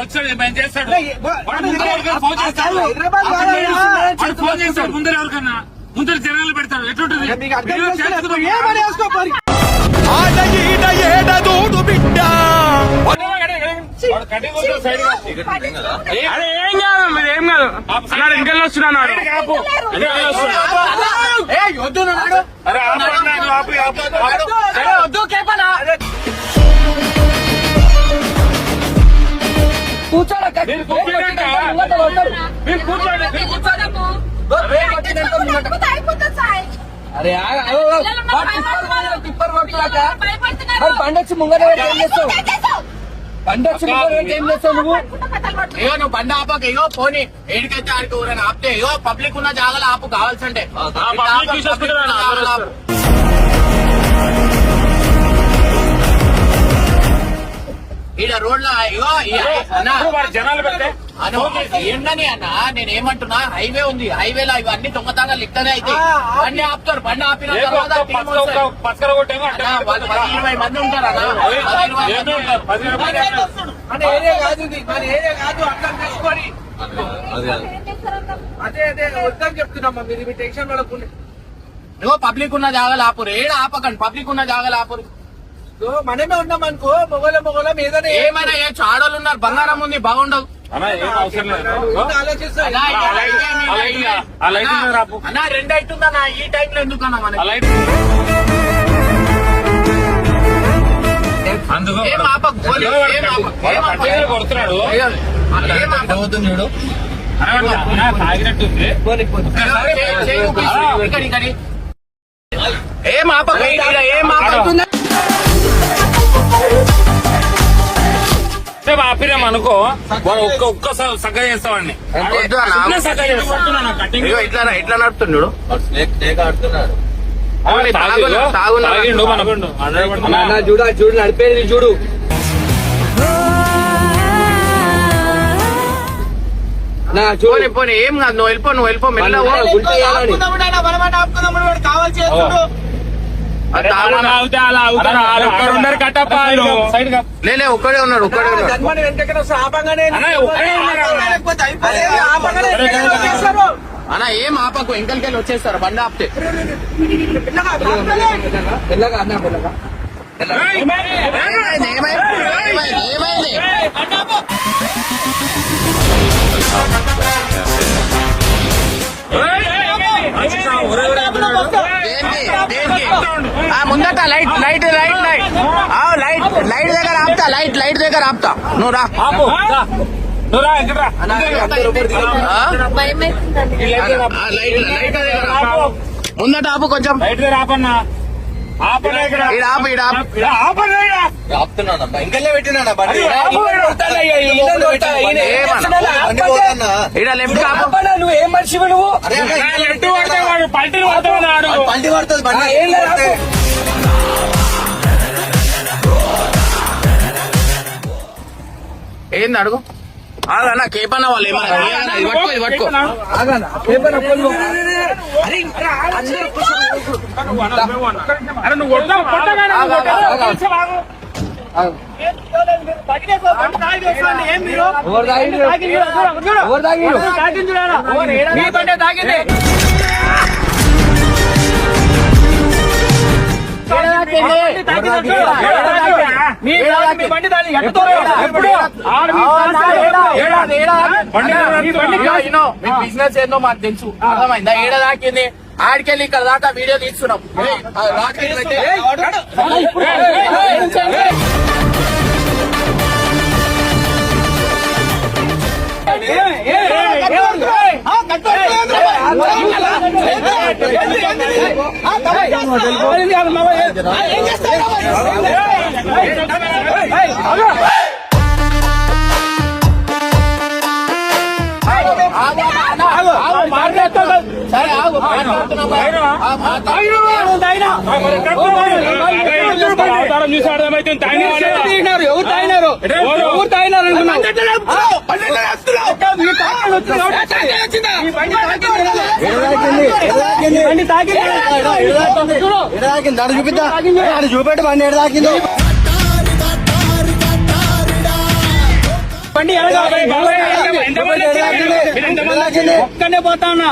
వచ్చాడు ఏమైనా చేస్తాడు ఫోన్ చేస్తాడు ముందర ఎవరికన్నా ముందర జనాలు పెడతాడు ఎట్లుంటుంది ఏం కాదు ఏం కాదు అన్నాడు ఇంకెళ్ళి వస్తున్నాడు అరే పండొచ్చి ముంగట ఏం చేస్తావు పండొచ్చి ముంగట ఏం చేస్తావు నువ్వు ఇగో నువ్వు బండి ఆపక ఇగో పోనీ ఏడికైతే ఆడికి ఊరని ఆపితే ఇగో పబ్లిక్ ఉన్న జాగాలో ఆపు కావాల్సింటే ఈడ రోడ్ల ఇగో జనాలు పెడితే ఏంటని అన్న నేనేమంటున్నా హైవే ఉంది హైవేలో ఇవన్నీ దొంగతనాలు ఇక్కడే అయితే బండి ఆపుతారు బండి ఆపిన తర్వాత 20 మంది ఉంటారు మన ఏరియా కాదు మన ఏరియా కాదు అర్థం చేసుకోండి అదే అదే వద్దని చెప్తున్నామ్మా మీరు మీ టెన్షన్ పడకుండా నువ్వు పబ్లిక్ ఉన్న జాగాలు ఆపురు ఏడ ఆపకండి పబ్లిక్ ఉన్న జాగాలు ఆపురు మనమే ఉన్నాం అనుకో మొగలం ఏదైనా ఏమైనా చాడోళ్ళు ఉన్నారు బంగారం ఉంది బాగుండదు ఆలోచిస్తా అన్నా 2 అవుతుందన్నా ఈ టైంలో ఎందుకన్నా మనకి ఏం ఆపకు కొడుతున్నాడు చూడు తాగినట్టుంది ఏం ఆపకు ఏం ఆపకు ఆపిరాం అనుకో ఒక్క సగ్గ చేస్తామండి ఇట్లా నడుపుతున్నాడు చూడు చూడు నడిపేది చూడు పోనీ పోనీ ఏం కాదు నువ్వు వెళ్ళిపో మెల్లగా కావాల్సి లేలే ఒక్కడే ఉన్నాడు అన్న ఏం ఆపకు ఇంకలికెళ్ళి వచ్చేస్తారు బండి ఆపితే ఏమైంది ముందట లైట్ దగ్గర ఆపుతా నువ్వు రా ముందట ఆపు కొంచెం ఇంకల్లే పెట్టినా నువ్వు ఏం మనిషివి నువ్వు పల్టీ పడుతున్నాడు పల్టీ పడుతుంది ఏంది అడుగు అన్న కేపన్న వాళ్ళు ఏమన్నా పట్టుకో అరే నువ్వు బిజినెస్ ఏందో మాకు తెలుసు అర్థమైందా ఏడ దాకింది ఆడికెళ్ళి ఇక్కడ దాకా వీడియో తీస్తున్నాం సరే చూసి అర్థమైతుంది ఎవరు తాగినారు చూపెట్టు బండి ఎడ తాకిందో బండి ఒక్కనే పోతా ఉన్నా,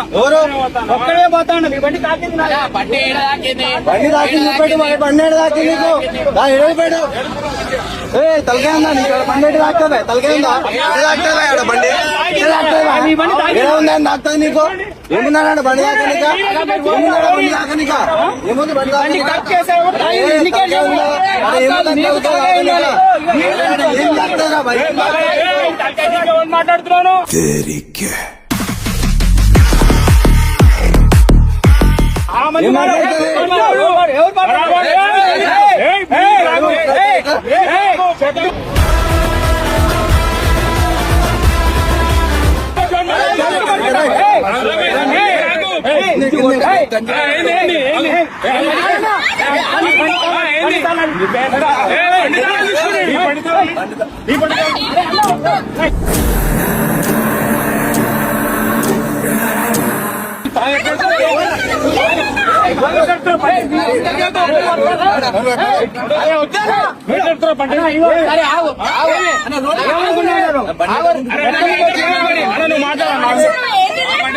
ఒక్కడే పోతా ఉన్నా. మీ బండి తాకింది నాది. బండి ఏడ తాకింది? బండి దాకి చూపెట్టు మరి బండి ఏడు దాకి నీకు పెట్టు తలకాయ ఉందా నీకు బండి ఎటు దాక్తుంది తలకాయ ఉందా బండి ఏడా ఉందని దాక్తుంది నీకు ఏమున్నాడు బండి దాకనిక ఏమున్నాడు బండి దాకనిక ఏముంది బండి మాట్లాడుతున్నాను.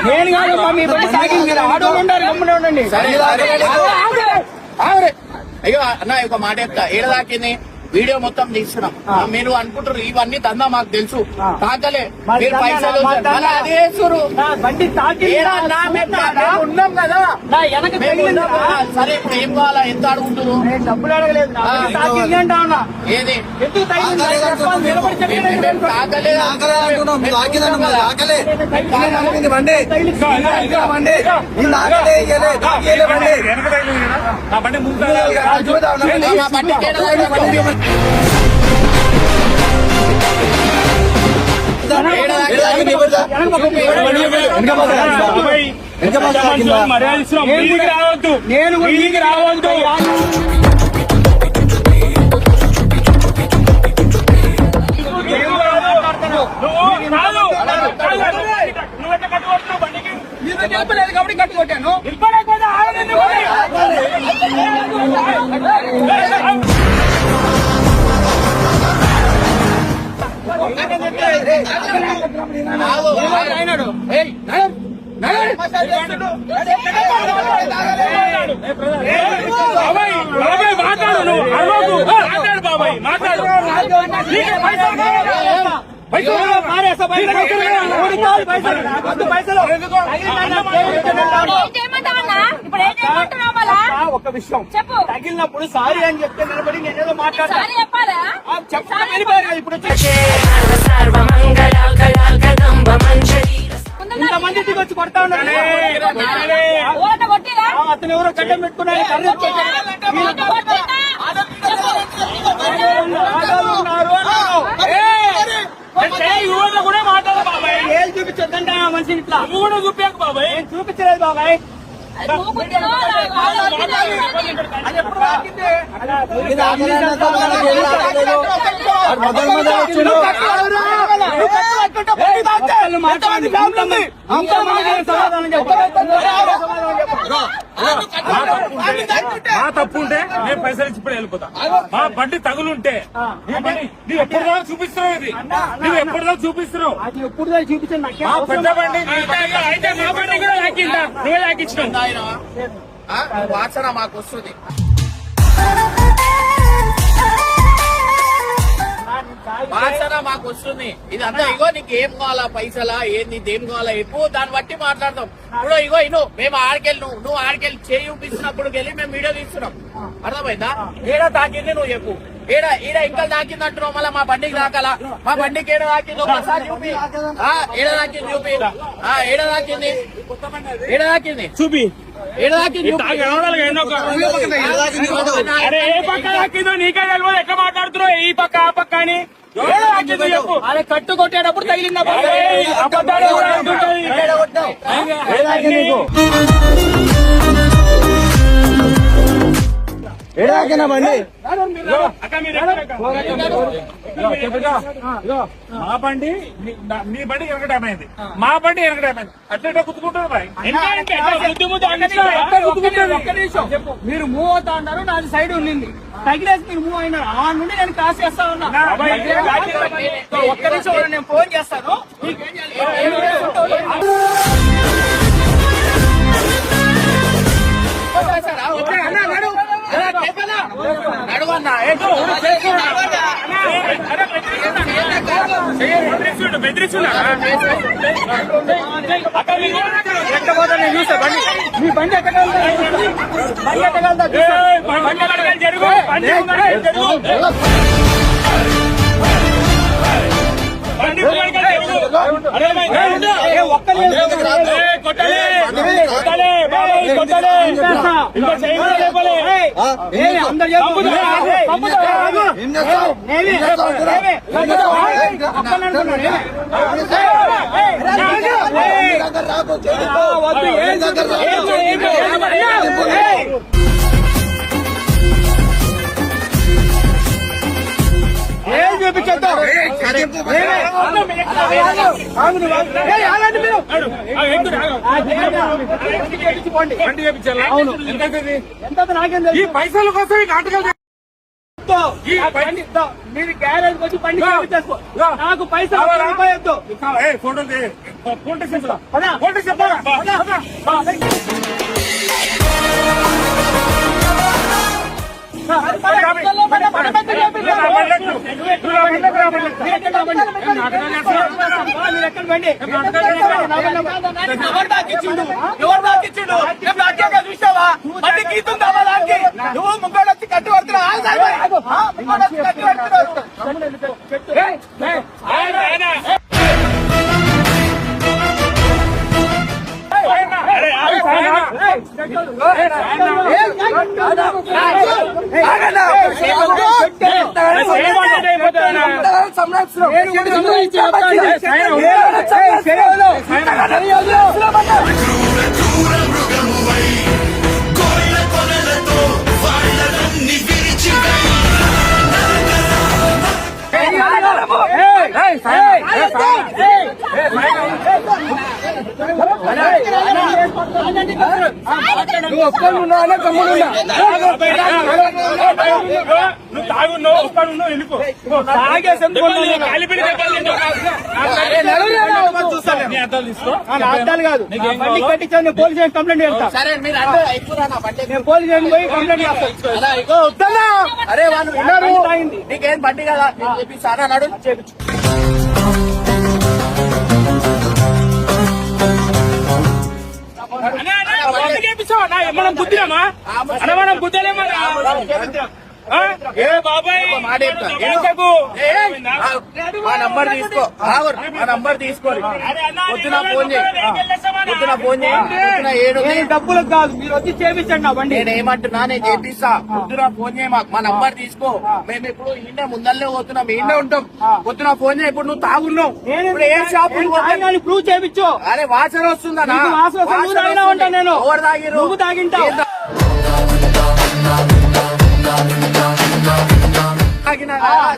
నేను కాదు మీ బండి తాకింది మీరు ఆటోలు ఉండాలి గమ్మునే ఉండండి. అయ్యో అన్న ఒక మాట చెప్తా, ఏడ తాకింది వీడియో మొత్తం తీస్తున్నాం. మీరు అనుకుంటారు ఇవన్నీ తందా మాకు తెలుసు, తాకలే మీరు పైసలు మళ్ళీ అదే వేస్తురు. బండి ఉన్నాం కదా వెనక సరే ఇప్పుడు ఏం కావాలా ఎంత అడుగుతున్నారు? డబ్బులు అడగలేదు తాకింది అంటా ఉన్నా. ఏది ఎందుకు తాకింది నిలబడి చెప్పలేదు. తాకలే బండి బండి ముందు మర్యాద ఇస్తున్నాం. రావద్దు, నేను రావద్దు. నువ్వెట్లా కట్టుకొస్తున్నావు బండికి? చెప్పలేదు కాబట్టి కట్టుకొట్టాను. బాబాయ్ మాట్లాడు, నువ్వు అరవకు. మాట్లాడు బాబాయ్, మాట్లాడు. ఒక్క విషయం చెప్పు. తగిలినప్పుడు సారీ అని చెప్తే నిలబడి నేనేదో మాట్లాడతాను. సారీ చెప్పాలా? చెప్తా వెళ్ళిపోయారు. ఇప్పుడు ఇంతమంది దిగొచ్చి కొడతా ఉన్నారు. ఓట కొట్టిరా? అతను ఎవరో గడ్డం పెట్టుకున్నారు. కూడా మాట్లాడు బాబాయ్. ఏం చూపించొద్దంటే ఆ మనిషి ఇట్లా నువ్వు కూడా చూపించకు బాబాయ్. నేను చూపించలేదు బాబాయ్. నువ్వు కొట్టినా? అది ఎప్పుడు తాకింది? మా తప్పు ఉంటే నేను పైసలు ఇచ్చి ఇప్పుడు వెళ్ళిపోతా. మా బండి తగులుంటే నువ్వు ఎప్పుడు దాకా చూపిస్తున్నావు? ఇది నువ్వు ఎప్పుడు దాకా చూపిస్తున్నావు? అది ఎప్పుడు చూపించండి నాకే మా పెద్ద బండి అయితే మా బండి కూడా లాక్కిందా? నువ్వే లాక్కించినావు. వాసన మాకు వస్తుంది. వాసన మాకు వస్తుంది. ఇదంతా ఇగో నీకు ఏం కావాలా, పైసలా ఏంది, ఏం కావాలా ఎక్కువ దాన్ని బట్టి మాట్లాడతాం. ఇప్పుడు ఇగో ఇను మేము ఆడికెళ్ళి నువ్వు ఆడికెళ్ళి చేయి చూపిస్తున్నప్పుడు వెళ్ళి మేము వీడియో తీస్తున్నాం. అర్థమైందా? ఏడా తాకింది నువ్వు చెప్పు. ఈడ ఇంకా తాకింది అంటున్నావు. మళ్ళీ మా బండికి తాకాలా? మా బండికి ఏడ తాకింది ఒకసారి చూపి. ఏడ తాకింది చూపి. ఏడ తాకింది, ఏడ తాకింది చూపి. ఏడ తాకింది చూపి. అరే ఏ పక్క తాకిందో నీకే తెలియదు. ఎట్లా మాట్లాడుతున్నావు? ఈ పక్క ఆ పక్క అని చెప్పు. అరే కట్టు కొట్టేటప్పుడు తగిలిందా? అబద్ధాలు కూడా అంటుంటాయి. ఏడాకనా బండి అక్క మీరు ఎక్కడ? ఇదిగో, చెప్పుగా. ఇదిగో, మా బండి మీ బండి వెనక డ్యామ్ అయింది, మా బండి వెనక డ్యామ్ అయింది. అట్లా కుట్టుకుంటారు బాయ్. ఒక్క నిమిషం. మీరు మూవ్ అవుతా ఉన్నారు, నాది సైడ్ ఉండింది, తగిలేసి మీరు మూవ్ అయినారు. ఆ నుండి నేను క్రాస్ చేస్తా ఉన్నా. ఒక్క నిమిషం ఉండండి, నేను ఫోన్ చేస్తాను. మీకేం చేయాలి? నడువన్నా ఎక్కబోతా నేను చూసా బండి. మీ బండి ఎక్కగలుగుతా, బండి ఎక్కగలుగుతా జరుగు ఏం చూపించొద్దు. బండి చేపించాలా? అవును. ఎంతైతుంది? ఎంత నాకేం ఈ పైసల కోసం ఈ నాటకాలు మీరు గ్యారేజ్ వచ్చి బండి చేయించేసుకో. నాకు పైసలు రూపాయి వద్దు. ఫోటోలు ఫోటో చెప్పా పదా. ఫోటో చెప్పా ఎవరు దాకిచ్చిండు? ఎవరు దాకిచ్చిండు? చూసావా బండి గీతుందా దానికి? నువ్వు ముగ్గురు వచ్చి కట్టి పడుతున్నావు. నువ్వు తాగున్నావు, ఒక్కడున్నావు, వెళ్ళిపో. అర్థాలు తీసుకో. అర్థాలు కాదు, బండి కట్టించాను. నేను పోలీస్ స్టేషన్ కంప్లైంట్ చేస్తాను. సరే మీరు అంటే ఎక్కువ బండి నేను పోలీస్ స్టేషన్ పోయి కంప్లైంట్ చేస్తాను. అలా ఇగో వద్దన్నా. అరే వాళ్ళు విన్నారు, నీకేం బండి కదా చెప్పిస్తారా? నడు చేపించు. మనం బుద్ధిరామా? మనం బుద్ధలేమా? ఏ బాబాయ్ మా నంబర్ తీసుకో, మా నంబర్ తీసుకోండి. పొద్దున ఫోన్ చేయి, పొద్దున ఫోన్ చేయి. పొద్దున 7 నేను డబ్బులకు కాదు, మీరు వచ్చి చేపించండి నా బండి. నేను ఏమంటున్నా, నేను చేపిస్తా. పొద్దున ఫోన్ చేయి మాకు, మా నంబర్ తీసుకో. మేము ఇప్పుడు ఈయన ముందల్లే పోతున్నాం, ఈయన ఉంటాం. పొద్దున ఫోన్ చేయి. ఇప్పుడు నువ్వు తాగున్నావు, ఇప్పుడు ఏ షాప్ ప్రూవ్ చేపించు. అరే వాసన వస్తుందా? నీకు వాసన వస్తే నువ్వు తాగినా ఉంటా నేను. ఎవరు తాగిరు? నువ్వు తాగింటావు.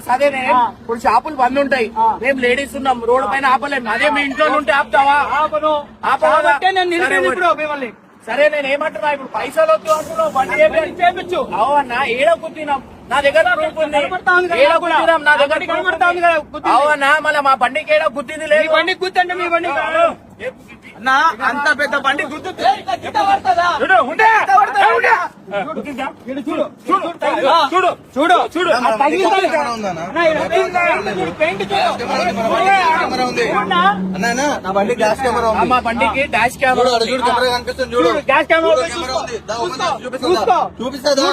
సరేనే, ఇప్పుడు షాపులు బంద్ ఉంటాయి. మేము లేడీస్ ఉన్నాం, రోడ్డు పైన ఆపలేము. అదే మీ ఇంట్లో ఉంటే ఆపుతావా? ఆపను. ఆపవా? కాబట్టే నేను నిలిపాను ఇప్పుడు మిమ్మల్ని. సరే నేను ఏమంటున్నా, ఇప్పుడు పైసలు వద్దు అంటున్నావు, బండి చేపించు. అవన్నా ఏడ కుట్టినాం, నా దగ్గర ప్రూఫ్ ఉంది. కనబడతా ఉంది కదా, ఏడ కుట్టినాం, నా దగ్గర కనబడతా ఉంది కదా, గుర్తింది. అవన్నా మళ్ళీ మా బండికి ఏడ గుర్తింది మీ లేదు. బండి గుర్తంటే మీ బండి కాదు. నా అంత పెద్ద బండి గుర్తు చూడు చూడు చూడు పెయింట్ నా బండి గ్యాస్ కెమెరా ఉంది. మా బండికి డాష్ కెమెరా చూడు, చూడు కెమెరా కనిపిస్తుంది. చూడు గ్యాస్ కెమెరా కెమెరా ఉంది. దా, ఓపెన్ చేసి చూసుకో. చూపిస్తా. చూపిస్తాదా?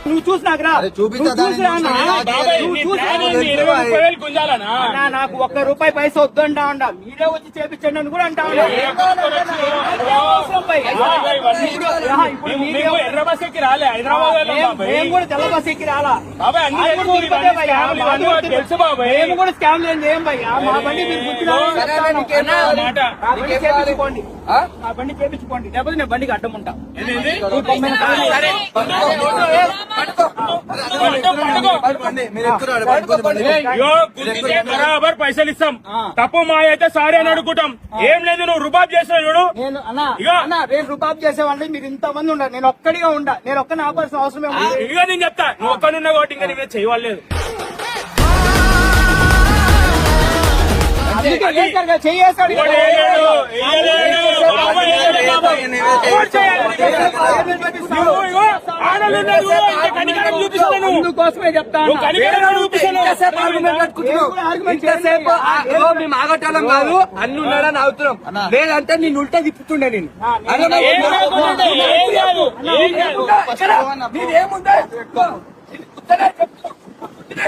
నువ్వు చూసి నాకు రా. అరే చూపిస్తా నువ్వు చూసి రా అన్న. బాబాయ్, నువ్వు నీ చూసి ప్లాన్ రా. ఏంది? 20,000 గుంజాలనా? అన్నా, నాకు ₹1 పైసా వద్దు అంటా ఉండా. మీరే వచ్చి చేపించండి అని కూడా అంటా ఉండా. అవసరం పై. ఇప్పుడు మీరే మేము ఎర్ర బస్ ఎక్కి రాలే, హైదరాబాద్ వెళ్ళాం బాబాయ్. మేము కూడా తెల్ల బస్ ఎక్కి రాలా. బాబాయ్, అన్ని అది కూడా తెలుసు, ఉరిపోతే ఇవన్నీ భయ్యా. స్కామ్లు, ఇవన్నీ మాకు తెలుసు బాబాయ్. మేము కూడా స్కామ్ లేని ఏం భయ్యా. మా బండి మీరు గుర్తురావు. సరే అన్న, నీకేం ఆ కావాలి? మాట. ఆ బండి చేపించుకోండి. ఆ? ఆ బండి చేపించుకోండి, లేకపోతే నేను బండికి అడ్డం ఉంటా. ఏంది? సరే బండి మీరు ఎక్కుతారు పట్టుకోండి బండి. అయ్యో, గుద్దితే బరాబర్ పైసలు ఇస్తాం. తప్పు మా అయితే సారీ అని అడుగుతాం. ఏం లేదు, నువ్వు రుబాబ్ చేస్తావు చూడు. నేను అన్నా ఇగో. అన్నా రేపు రుబాబ్ చేసేవాళ్ళని మీరు ఇంతమంది ఉండరు. నేను ఒక్కడిగా ఉండా. నేను ఒక్కని ఆపాల్సిన అవసరమే ఉంది. ఇక నేను చెప్తా, నువ్వు ఒక్కనున్నా కాబట్టి ఇంకా నీవే చేయలేదు. అందుకే చేశారుగా, చేయేశాడు. ఇంకోటి వేయలేడు, వేయలేడు. బాబాయ్, వేయలేడు బాబాయ్. ఓటు చేయాలి. నువ్వు ఇగో, ఆడలు ఉన్నారు, ఇంత కనికరం చూపిస్తున్నావు నువ్వు. అందుకోసమే చెప్తా నువ్వు కనికరం చూపిస్తున్నావు. ఎంతసేపు ఆర్గ్యుమెంట్ పెట్టుకుంటున్నావు? ఎంతసేపు ఏదో మేము ఆగటాలం కాదు, అన్ని ఉన్నాడని అవుతున్నాం. లేదంటే నేను ఉల్టా తిప్పుతుండే నేను. అరే నాకు ఏం కాదు, ఏం కాదు, ఏం కాదు. ఇక్కడ నీదేముందో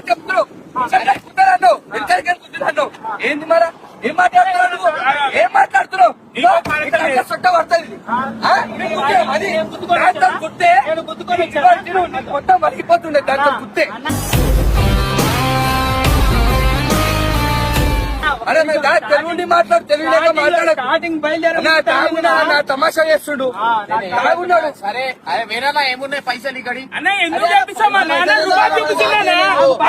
చెప్తున్నావు. ఏంది మరా? ఏం మాట్లాడుతున్నావు నువ్వు? ఏం మాట్లాడుతున్నావు? నీకో కార్యక్రమం ఇక్కడ చుట్ట పడుతుంది. అది దాంతో గుర్తే నీకు మొత్తం వలిగిపోతుండే దాంతో గుర్తే. అరే మేము తెలుగుండి మాట్లాడు, తెలుగు లేక మాట్లాడకు. స్టార్టింగ్ బయలుదేరి నా తాగున్నా నా తమాషా చేస్తుడు. తాగున్నాడు. సరే అరే వేరేలా ఏమున్నాయి పైసలు ఇక్కడి అన్న, ఎందుకు చేపిస్తావు మా నాన్న? రుబాబ్ చూపిస్తున్నానా?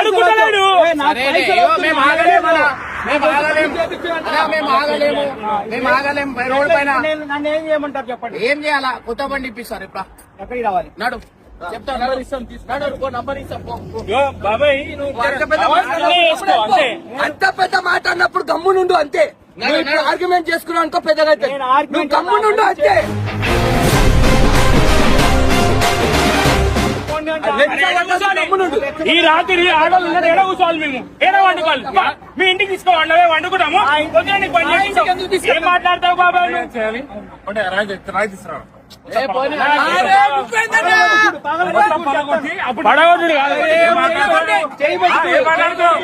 అడుగుతున్నాడు. సరేలే, ఇగో మేము ఆగలేమన్నా, మేము ఆగలేము అన్నా, మేము ఆగలేము, మేము ఆగలేము రోడ్ పైన. నన్ను ఏం చేయమంటారు చెప్పండి. ఏం చేయాలా? కొత్త బండి ఇప్పిస్తారు ఇప్పుడు. ఎక్కడికి రావాలి? నడు చెప్తా, నంబర్ ఇస్తాం, తీసుకున్నాడు నంబర్ ఇస్తాం పో. ఇగో, బాబాయ్, నువ్వు అంత పెద్ద అన్నీ వేసుకో, అంతే. అంత పెద్ద మాట అన్నప్పుడు గమ్మునుండు అంతే. నువ్వు ఇప్పుడు ఆర్గ్యుమెంట్ చేసుకున్నావు అనుకో పెద్దగా అయితే. నేను argument నువ్వు గమ్మునుండు అంతే. ఈ రాత్రి ఆటోలు ఉన్నది ఏడ కూర్చోవాలి మేము, ఏడ వండుకోవాలి. మీ ఇంటికి తీసుకోవాలి, వండుకుంటాము. పొద్దున నీకు పని చేపిస్తాం. ఏం మాట్లాడతావు బాబాయ్? చేయాలి రాయి తీసుకురా. పడవద్దు కాదు. ఏం మాట్లాడతావు? ఏం మాట్లాడతావు?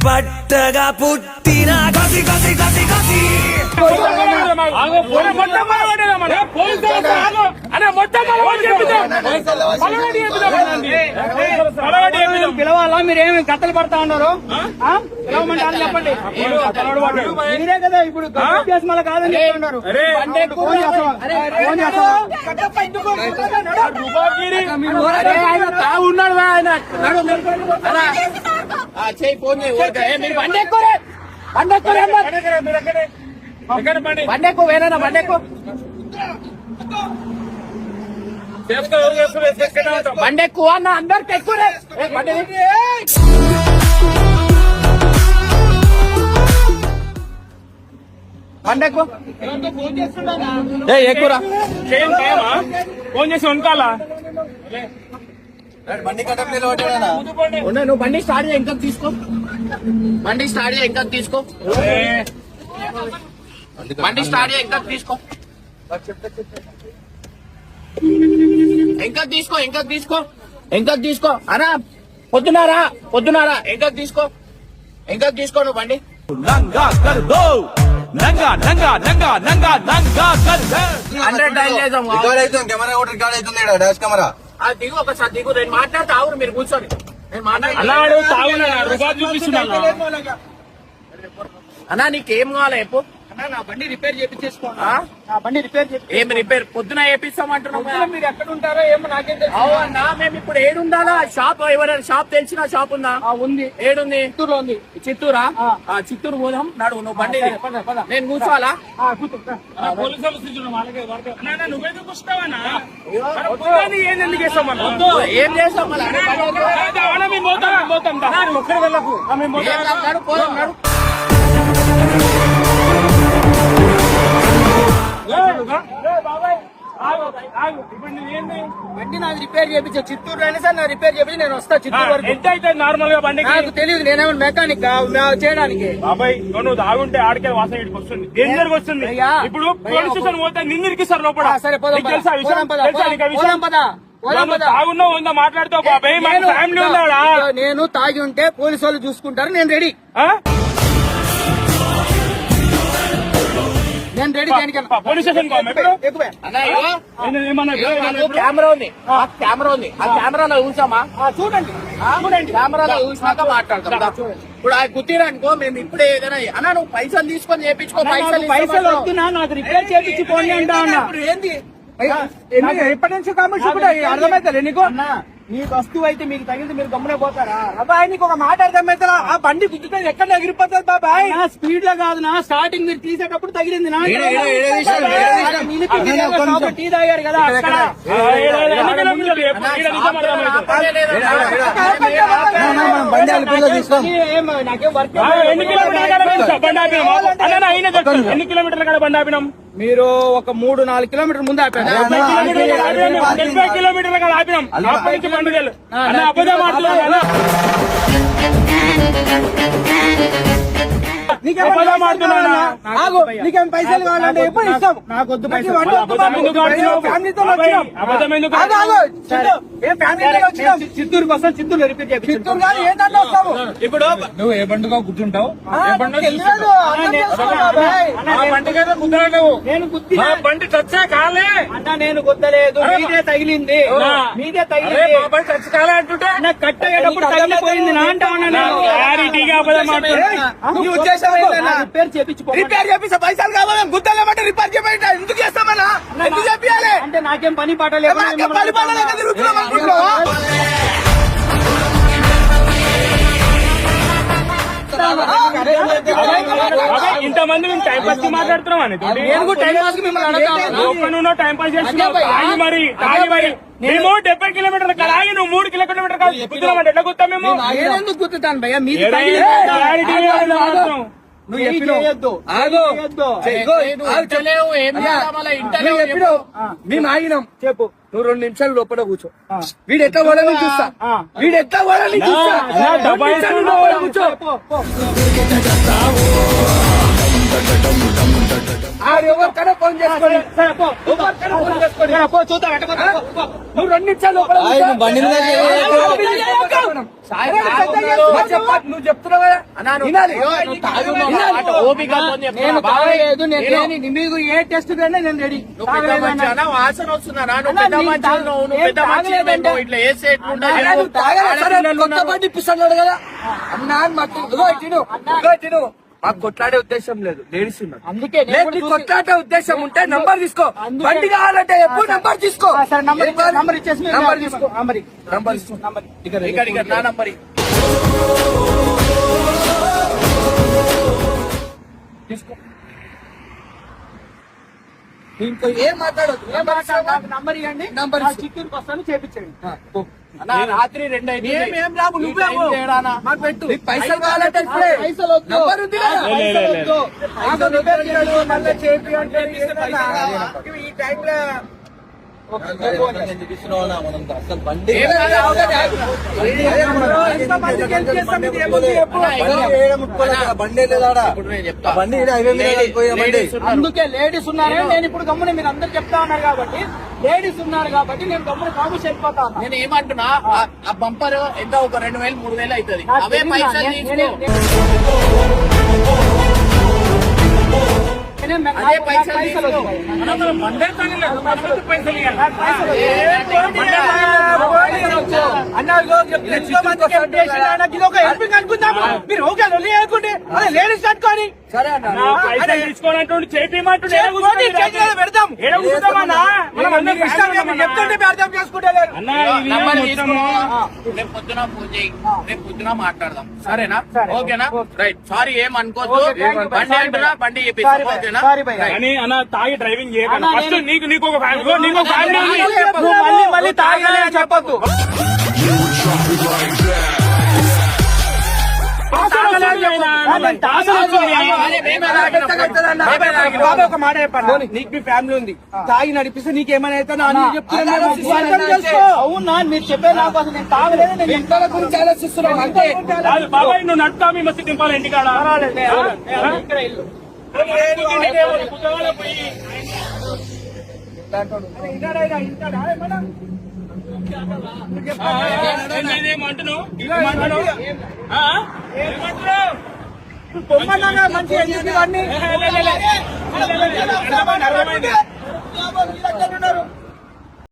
పట్టగా పుట్టిన కసి కసి కసి కసి పిలవాలా? మీరేమి కట్టలు పడతా ఉన్నారు? పిలవమంటారు చెప్పండి. మీరే కదా ఇప్పుడు కేసు మళ్ళీ కాదని చెప్తున్నారు. ఫోన్ చేస్తావా? ఫోన్ చేస్తావా? ఉన్నాడు ఆయన. చేయి ఫోన్ చేయి. ఊరికే, ఏ, మీరు బండి ఎక్కువరే, బండి ఎక్కువ వేరేనా? బండి ఎక్కువ బండి ఎక్కువ అన్న, అందరికి ఎక్కువరే. ఏ, బండి బండి ఎక్కువ ఎక్కువరా. ఫోన్ చేసి వంకాలా? బండి కట్టం నిలబడ్డాడనా? నువ్వు బండి స్టార్ట్ చేయి, ఇంకా తీసుకో. బండి స్టార్ట్ చేయి, ఇంకా తీసుకో. బండి స్టార్ట్ చేయి, ఇంకా తీసుకో. ఇంకా తీసుకో, ఇంకా తీసుకో, ఇంకా తీసుకో. అనా పొద్దునారా, పొద్దునారా, ఇంకా తీసుకో, ఇంకా తీసుకో నువ్వు బండి. నంగా కర్ దో నంగా నంగా నంగా నంగా నంగా కర్ దే 100 డైల్ చేద్దాం. రికార్డ్ అవుతుంది, కెమెరా కూడా రికార్డ్ అవుతుంది ఈడ, డాష్ కెమెరా. అది దిగు, ఒకసారి దిగు. నేను మాట్లాడతా, ఆవురు మీరు కూర్చొని. నేను మాట్లాడతా. అన్నాడు తాగునా రుబాబ్ చూపిస్తున్నా. అన్నా నీకేం కావాలి చెప్పు. నా బండి రిపేర్ చేపించేసుకోండి. ఆ? నా బండి రిపేర్ చేపి ఏం రిపేర్? పొద్దున వేపిస్తామంటున్నాం కదా. మీరు ఎక్కడ ఉంటారో ఏమో నాకేం తెలుసు. అవునా, మేము ఇప్పుడు ఏడుండాలా? షాప్ ఎవరైనా షాప్ తెలిసిన షాప్ ఉందా? ఉంది, ఏడుంది? చిత్తూరులో ఉంది. చిత్తూరా? ఆ. చిత్తూరు పోదాం, నడువు నువ్వు బండి సరే, పద, పద. నేను కూర్చోవాలా? కూర్చో. పోలీసు వాళ్ళు చూస్తున్నాం, వాళ్ళకే వాడితే. అన్నా, నువ్వెందుకు వస్తావన్నా? ఏం ఎందుకు చేస్తాం మనం? ఏం చేస్తాం మళ్ళీ? మేము పోతాం దా. నువ్వు ఒక్కడే వెళ్ళకు. మేము పోతాం. ఏం కాదు, నడు, పోదాం, నడు. ఇప్పుడు నువ్వేంది బండి నాకు రిపేర్ చేయించే చిత్తూరు అయినా సార్ నా రిపేర్ చేయించి నేను వస్తా చిత్తూరు వరకు. ఎంత అయితే నార్మల్ గా బండికి నాకు తెలియదు నేనేమో మెకానిక్ చేయడానికి. బాబాయ్ నువ్వు తాగుంటే ఆడికే వాసన ఇటుకు వస్తుంది డేంజర్ వస్తుంది. అయ్యా, ఇప్పుడు పోలీస్ స్టేషన్ పోతే నిన్ను ఇరికిస్తారు లోపల. సరే పోదాం నీకు తెలుసా ఆ విషయం? పోదాం పద, తెలుసా నీకు ఆ విషయం? పోదాం పద, పోదాం పద. తాగున్నావు ఉందా మాట్లాడుతావు బాబాయ్ మన ఫ్యామిలీ ఉందాడా నేను తాగి ఉంటే పోలీసు వాళ్ళు చూసుకుంటారు. నేను రెడీ నేను రెడీ దేనికన్నా. పోలీస్ స్టేషన్ ఎక్కువే. అన్న ఇగో ఏమన్నా నాకు కెమెరా ఉంది, ఆ కెమెరా ఉంది, ఆ కెమెరాలో చూసామా? చూడండి చూడండి కెమెరాలో చూసినాక మాట్లాడతాం. ఇప్పుడు ఆ కుట్టిరనుకో మేము ఇప్పుడే ఏదైనా అన్న నువ్వు పైసలు తీసుకొని చేపించుకో, పైసలు పైసలు వస్తున్నా నాకు రిపేర్ చేపించి పోనీ అంటా ఉన్నా. ఇప్పుడు ఏంది ఎప్పటి నుంచి కామెంట్స్ కూడా అర్థమైతే నీకు మీ వస్తువు అయితే మీకు తగిలితే మీరు గమ్మునే పోతారా? బాబాయ్ నీకు ఒక మాట అర్థమైతే ఆ బండి గుద్దుతే ఎక్కడ ఎగిరిపోతుంది బాబాయ్. నా స్పీడ్ లో కాదు నా స్టార్టింగ్ మీరు తీసేటప్పుడు తగిలింది నా టీ తాగారు కదా అక్కడ. బండి అలిపిలో తీసుకో. నాకేం వర్క్ ఎన్ని కిలోమీటర్ల కాడ బండి ఆపినాం? మీరు ఒక 3-4 కిలోమీటర్ ముందు ఆపారు. 70 కిలోమీటర్ల కాడ ఆపినాం. అప్పటి నుంచి పండుగలు అబద్ధం మాట్లాడుతున్నా. నీకేం పైసలు కావాలంటే ఎప్పుడు ఇస్తాం. నాకు వద్దు పైసలు. ఫ్యామిలీతో వచ్చినాం. అబద్ధం ఎందుకు? చిత్తూరుకి వస్తాం. చిత్తూరు రిపీట్ చేయాలి. చిత్తూరు కాదు ఏంటంటే వస్తాము. ఇప్పుడు నువ్వు ఏ బండిగా కూర్చుంటావు? బండికైతే కుదరలేవు. నేను గుద్ది బండి చచ్చా కాలే అన్నా నేను గుద్దలేదు. మీదే తగిలింది. మీదే తగిలింది. బండి చచ్చ కాలే అంటుంటే నాకు కట్ అయ్యేటప్పుడు తగిలిపోయింది నా అంటా ఉన్నా నేను. క్లారిటీగా అబద్ధం మాట్లాడు. రిపేర్ చేపించుకో. రిపేర్ చేపిస్తే పైసలు కావాలి, గుద్దలేమంటే రిపేర్ చేయాలి. ఎందుకు చేస్తామన్నా? ఎందుకు చెప్పాలి? అంటే నాకేం పని పాట లేదు. పని పడలేక తిరుగుతున్నాం అనుకుంటున్నావా? ఇంతమంది మేము టైం పాస్ కి మాట్లాడుతున్నాం అని నేను కూడా టైం పాస్ కి మిమ్మల్ని అడగాలి. టైం పాస్ చేస్తున్నావు. తాగి మరి మేము 70 కిలోమీటర్ల కలాగి నువ్వు 3 కిలోమీటర్ల కాదు కుదురామంటే ఎట్లా కుత్తాం మేము? నేను ఎందుకు గుర్తుతాను భయ్యా మీది నువ్వు చెప్పినవద్దు ఇంటలేవు ఏం చేయాలా మళ్ళీ ఇంటలేవు మేము ఆగినాం. చెప్పు నువ్వు 2 నిమిషాలు లోపల కూర్చో. వీడు ఎట్లా పోవాలని చూస్తా. వీడు ఎట్లా పోవాలని చూస్తా. 2 నిమిషాలు లోపల కూర్చో. ఎవరికైనా ఫోన్ చేసుకోండి. నువ్వు 2 నిమిషాలు లోపల ఆయ్, నువ్వు బండి మీద నువ్వు చెప్తున్నావు కదా వినాలి. ఓపిక నేను తాగలేదు. నేను మీకు ఏ టెస్ట్ కన్నా నేను రెడీ. నువ్వు పెద్ద మంచి అన్న వాసన వస్తుందా? నువ్వు పెద్ద మంచి నువ్వు పెద్ద మంచి ఇట్లా వేసే ఎట్లుంటది? నువ్వు తాగాలి సరే, కొత్త బండి ఇప్పిస్తున్నాడు కదా అన్నా అని మాకు తిను. మాకు కొట్లాడే ఉద్దేశం లేదు. లేడీస్ ఉన్నారు. అందుకే లేదు, నీకు కొట్లాడే ఉద్దేశం ఉంటే నంబర్ తీసుకో. బండి కావాలంటే ఎప్పుడు నంబర్ తీసుకో. నంబర్ ఇచ్చేసి నంబర్ తీసుకో. మరి నంబర్ తీసుకో. ఇక్కడ నా నంబర్ తీసుకో. ఇంకో ఏం మాట్లాడదు. నంబర్ ఇవ్వండి. నంబర్ ఇవ్వు. చిత్తూరుకి వస్తాను చేపించండి. అన్న రాత్రి 2 అయింది. ఏం రాము నువ్వేమో తేడానా? మాకు పెట్టు. నీకు పైసలు కావాలంటే ఇప్పుడే. పైసలు వద్దు. నంబర్ ఉంది కదా? పైసలు వద్దు. ఆగో, రిపేర్ చేయడు, మళ్ళీ చేపి అంటే ఈ టైంలో ఎందుకు ఇస్తున్నావు అన్న? మనం అసలు బండి ఏం కాదు, ఆగండి, బండి లేదాడా? ఇప్పుడు నేను చెప్తా. బండి ఈడ హైవే మీద పోయే బండి. లేడీస్ ఉన్నారు. అందుకే లేడీస్ ఉన్నారని నేను ఇప్పుడు గమ్మున మీరు అందరు చెప్తా ఉన్నారు కాబట్టి లేడీస్ ఉన్నారు కాబట్టి నేను గమ్మున కామెంట్స్ వెళ్ళిపోతా ఉన్నా. నేను ఏమంటున్నా ఆ బంపర్ ఎంత ఒక 2000-3000 అవుతుంది. అవే పైసలు తీసుకో. అదే పైసలు పైసలు తీసుకో. వస్తాయి. మండే తగిలేదు పైసలు ఇవ్వాలి. మీరు ఓకే అనుకుంటే అదే లేడీస్ కట్టుకొని సరే అన్న. నా పైసలు తీసుకోనంటుండి చేపిమంటుండే పెడతాం. చెప్తుంటే అర్థం చేసుకుంటలేరు. నంబర్ తీసుకో. రేపు పొద్దున ఫోన్ చేయి. రేపు పొద్దున మాట్లాడదాం. సరేనా? ఓకేనా? రైట్. సారీ ఏం అనుకోవద్దు. బండి అంటున్నా బండి చెప్పేసి ఓకేనా? సారీ భయ్యా. కానీ అన్న తాగి డ్రైవింగ్ చేయకుండా అన్న, ఫస్ట్ నేను- నీకు ఒక ఫ్యామిలీ నువ్వు మళ్ళీ తాగాలి అని చెప్పొద్దు. నేను తాగను అదే మేమే తాగినప్పుడు. మేమే తాగినప్పుడు. బాబాయ్ ఒక మాట చెప్పండి, నీకు మీ ఫ్యామిలీ ఉంది, తాగి నడిపిస్తే నీకేమైనా అవుతుందో అని చెప్తున్నాను. నువ్వు అర్థం చేసుకో. అవునా మీరు చెప్పే నాకు అసలు నేను తాగలేదు, నేను పిల్లల గురించి ఆలోచిస్తున్నావు అంతే. కాదు బాబాయ్, నువ్వు నడుతా మీ మస్తు దింపాలి ఇంటికాడ. ఏమంటున్నావు? పొమ్మన్నాగా మంచిగా ఎందుకు ఇవన్నీ? అర్థమైంది.